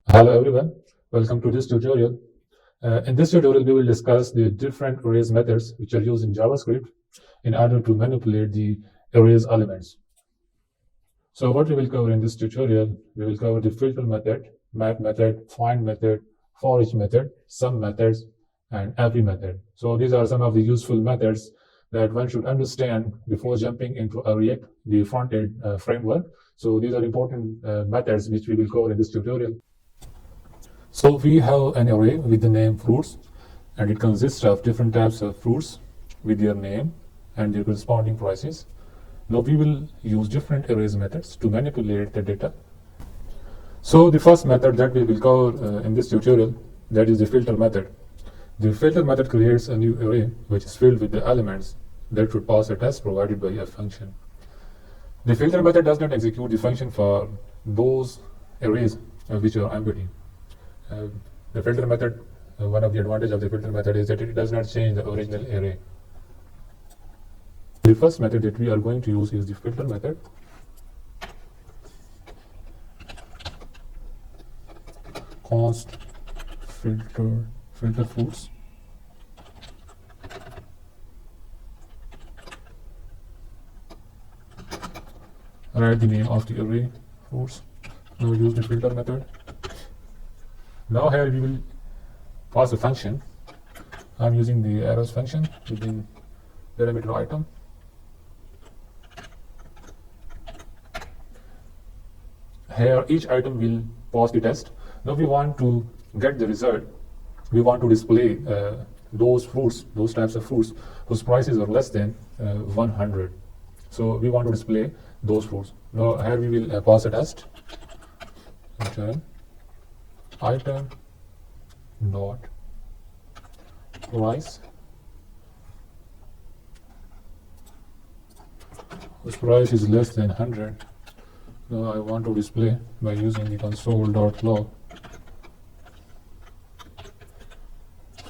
Hello everyone, welcome to this tutorial. In this tutorial, we will discuss the different arrays methods which are used in JavaScript in order to manipulate the arrays elements. So what we will cover in this tutorial, we will cover the filter method, map method, find method, forEach method, sum methods, and every method. So these are some of the useful methods that one should understand before jumping into a React, the front-end framework. So these are important methods which we will cover in this tutorial. So we have an array with the name fruits, and it consists of different types of fruits with their name and their corresponding prices. Now we will use different arrays methods to manipulate the data. So the first method that we will cover in this tutorial, that is the filter method. The filter method creates a new array which is filled with the elements that should pass a test provided by a function. The filter method does not execute the function for those arrays which are empty. The filter method, one of the advantages of the filter method is that it does not change the original array. The first method that we are going to use is the filter method. Const filter fruits. Write the name of the array fruits. Now use the filter method. Now here we will pass a function. I'm using the arrows function within parameter item. Here each item will pass the test. Now we want to get the result. We want to display those fruits, those types of fruits whose prices are less than 100. So we want to display those fruits. Now here we will pass a test. Return item dot price whose price is less than 100. Now I want to display by using the console.log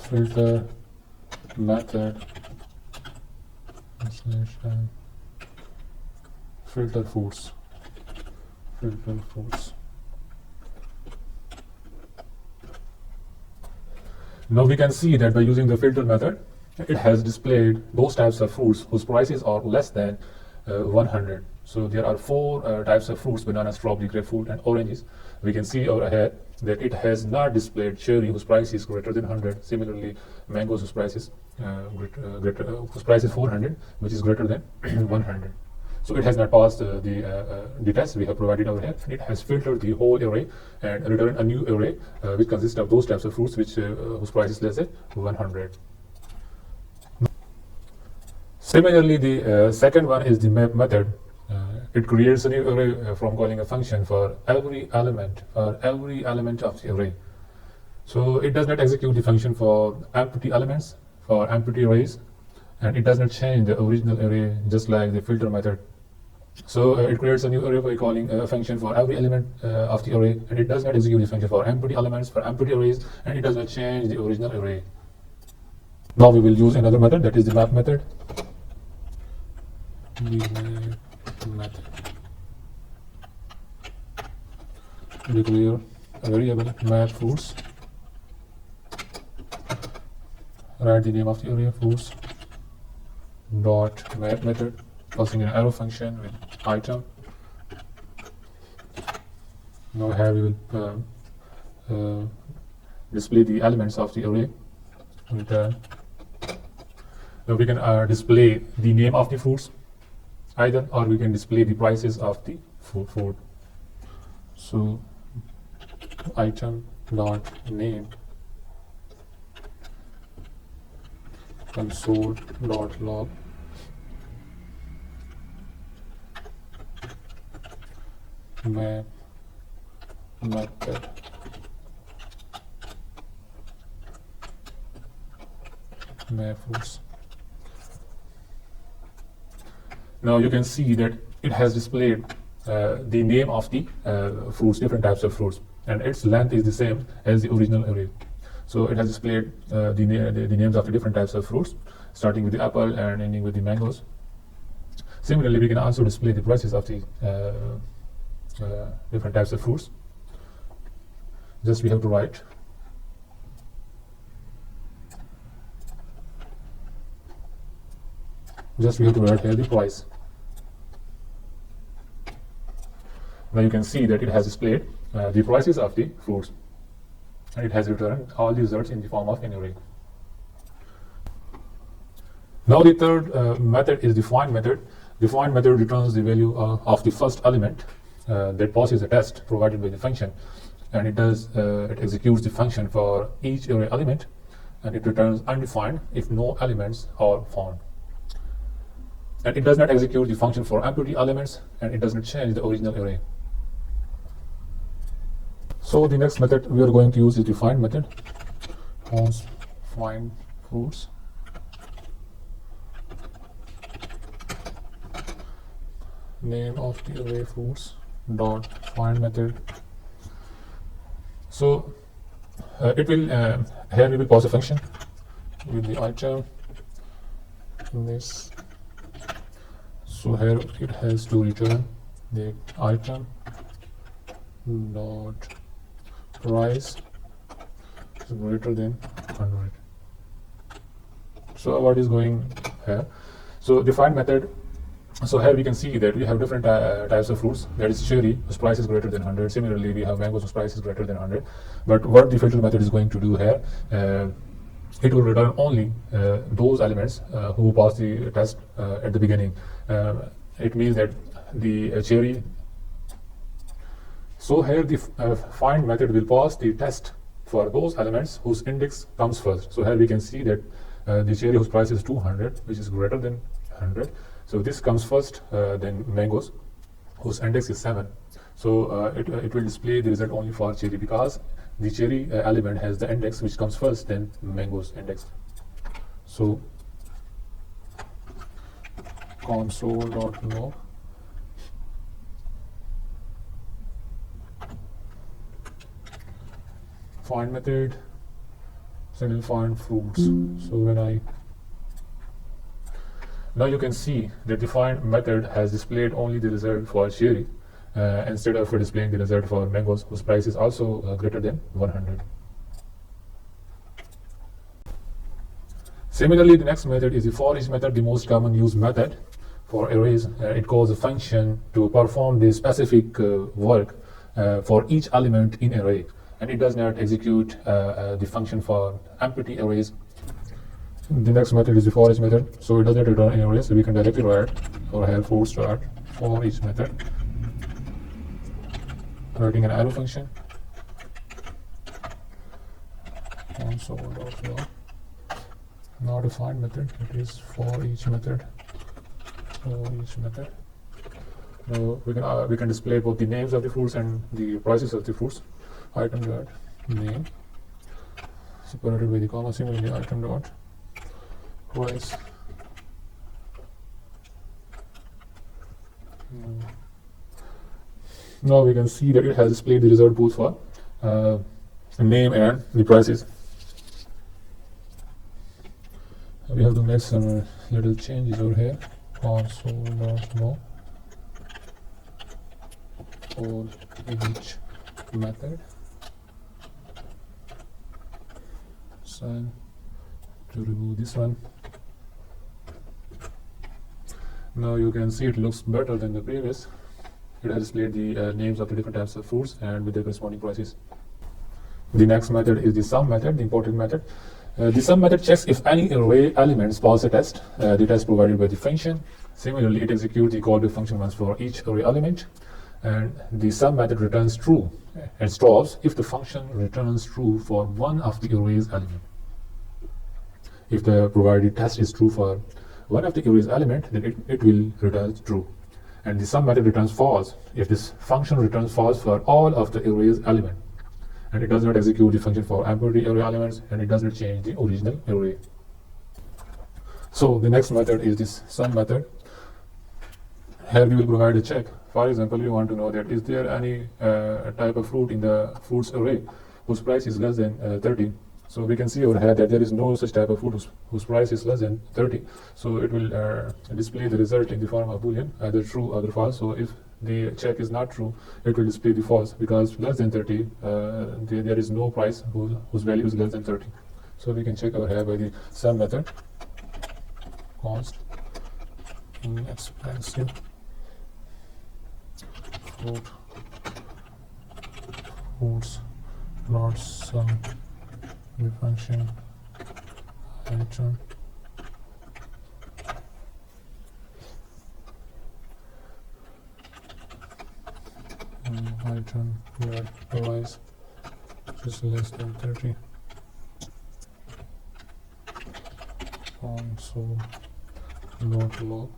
filter method filter fruits. Now we can see that by using the filter method, it has displayed those types of fruits whose prices are less than 100. So there are four types of fruits: banana, strawberry, grapefruit, and oranges. We can see over here that it has not displayed cherry whose price is greater than 100. Similarly, mangoes whose price is whose price is 400, which is greater than 100. So it has not passed the test we have provided over here. It has filtered the whole array and returned a new array which consists of those types of fruits which whose price is less than 100. Similarly, the second one is the map method. It creates a new array from calling a function for every element of the array. So it does not execute the function for empty elements, for empty arrays, and it does not change the original array just like the filter method. So it creates a new array by calling a function for every element of the array, and it does not execute the function for empty elements, for empty arrays, and it does not change the original array. Now we will use another method, that is the map method. Declare a variable map fruits. Write the name of the array fruits dot map method, passing an arrow function with item. Now here we will display the elements of the array. Return. Now we can display the name of the fruits either, or we can display the prices of the food. So item dot name console.log map method map fruits. Now you can see that it has displayed the name of the fruits, different types of fruits, and its length is the same as the original array. So it has displayed the names of the different types of fruits, starting with the apple and ending with the mangoes. Similarly, we can also display the prices of the different types of fruits. just we have to write here the price. Now you can see that it has displayed the prices of the fruits, and it has returned all the results in the form of an array. Now the third method is the find method. The find method returns the value of the first element that passes a test provided by the function, and it executes the function for each array element, and it returns undefined if no elements are found. And it does not execute the function for empty elements, and it does not change the original array. So the next method we are going to use is the find method. Find fruits. Name of the array fruits dot find method. So it will here we will pass a function with the item this. So here it has to return the item dot price is greater than 100. So what is going here? So the find method. So here we can see that we have different types of fruits. There is cherry whose price is greater than 100. Similarly, we have mangoes whose price is greater than 100. But what the filter method is going to do here, it will return only those elements who pass the test at the beginning. It means that the cherry. So here the find method will pass the test for those elements whose index comes first. So here we can see that the cherry whose price is 200, which is greater than 100. So this comes first, then mangoes, whose index is 7. So it will display the result only for cherry because the cherry element has the index which comes first, then mangoes index. So console.log find method, so will find fruits. So when now you can see that the find method has displayed only the result for cherry instead of displaying the result for mangoes whose price is also greater than 100. Similarly, the next method is the forEach method, the most common used method for arrays. It calls a function to perform the specific work for each element in array, and it does not execute the function for empty arrays. The next method is the forEach method, so it does not return any array, so we can directly write or have forEach method, writing an arrow function console.log. Not a find method, it is forEach method. Now we can display both the names of the fruits and the prices of the fruits. Item dot name separated by the comma. Similarly, item dot price. Now we can see that it has displayed the result both for name and the prices. We have to make some little changes over here. Console.log forEach method. Sign to remove this one. Now you can see it looks better than the previous. It has displayed the names of the different types of fruits and with their corresponding prices. The next method is the sum method, the important method. The sum method checks if any array elements pass a test, the test provided by the function. Similarly, it executes the callback function once for each array element, and the sum method returns true and stops if the function returns true for one of the array's element. If the provided test is true for one of the array's element, then it will return true. And the sum method returns false if this function returns false for all of the array's element. And it does not execute the function for empty array elements, and it does not change the original array. So the next method is this sum method. Here we will provide a check. For example, we want to know that is there any type of fruit in the fruits array whose price is less than 30. So we can see over here that there is no such type of fruit whose price is less than 30. So it will display the result in the form of boolean, either true or false. So if the check is not true, it will display the false, because less than 30, there is no price whose value is less than 30. So we can check our hair by the sum method. Cost inexpensive foods not sum the function item item where price is less than 30 console not log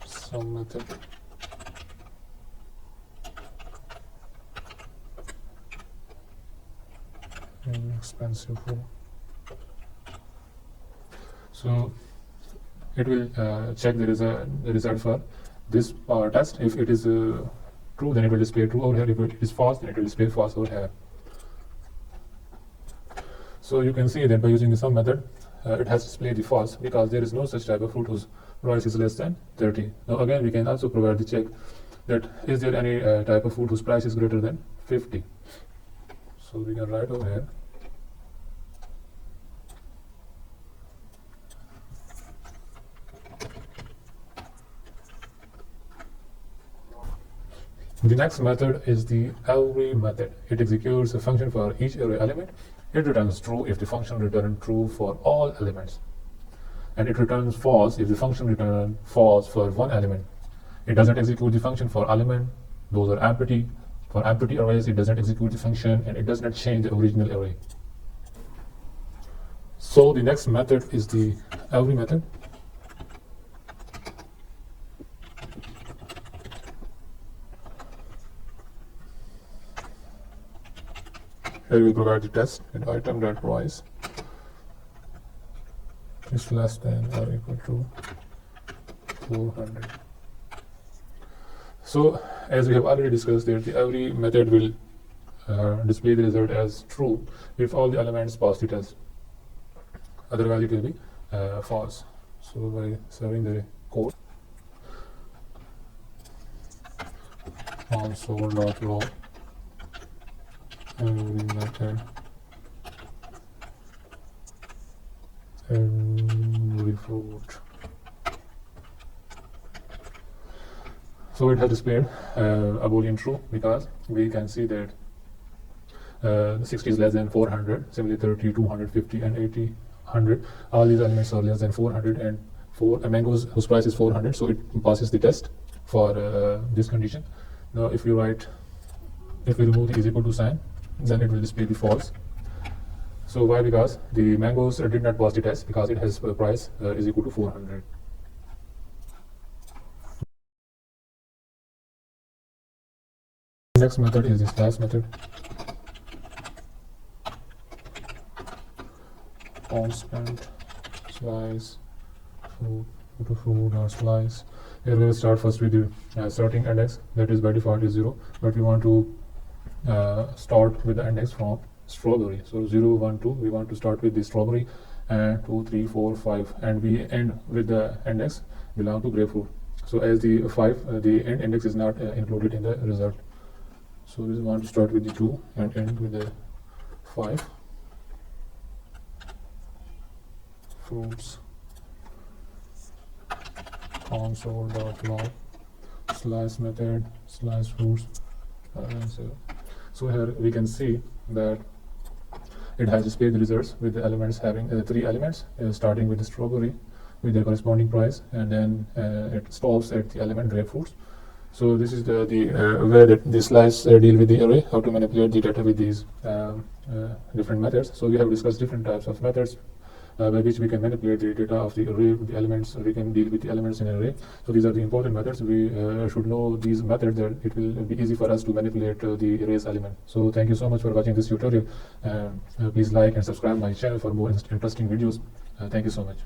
sum method inexpensive food. So it will check the result for this test. If it is true, then it will display true over here. If it is false, then it will display false over here. So you can see that by using the sum method, it has displayed the false, because there is no such type of fruit whose price is less than 30. Now again, we can also provide the check that is there any type of food whose price is greater than 50. So we can write over here the next method is the every method. It executes a function for each array element. It returns true if the function returns true for all elements, and it returns false if the function returns false for one element. It doesn't execute the function for element, those are empty. For empty arrays, it doesn't execute the function, and it does not change the original array. So the next method is the every method. Here we provide the test and item that price is less than or equal to 400. So as we have already discussed, that the every method will display the result as true if all the elements pass the test. Otherwise it will be false. So by serving the code console.log every method every fruit. So it has displayed a boolean true, because we can see that 60 is less than 400, similarly 30, 250 and 80, 100, all these elements are less than 400, and mangoes whose price is 400, so it passes the test for this condition. Now if we remove the is equal to sign, then it will display the false. So why? Because the mangoes did not pass the test, because it has a price is equal to 400. Next method is the slice method. Constant slice food or slice. Here we will start first with the starting index, that is by default is 0, but we want to start with the index from strawberry. So 0, 1, 2, we want to start with the strawberry, and 2, 3, 4, 5, and we end with the index belong to grapefruit. So as the 5, the end index is not included in the result. So we want to start with the 2 and end with the 5. Fruits console.log slice method slice fruits. So here we can see that it has displayed the results with the elements having 3 elements, starting with the strawberry with their corresponding price, and then it stops at the element grapefruits. So this is the way that the slice deal with the array, how to manipulate the data with these different methods. So we have discussed different types of methods by which we can manipulate the data of the array with the elements. We can deal with the elements in an array. So these are the important methods. We should know these methods, that it will be easy for us to manipulate the array's element. So thank you so much for watching this tutorial. Please like and subscribe my channel for more interesting videos. Thank you so much.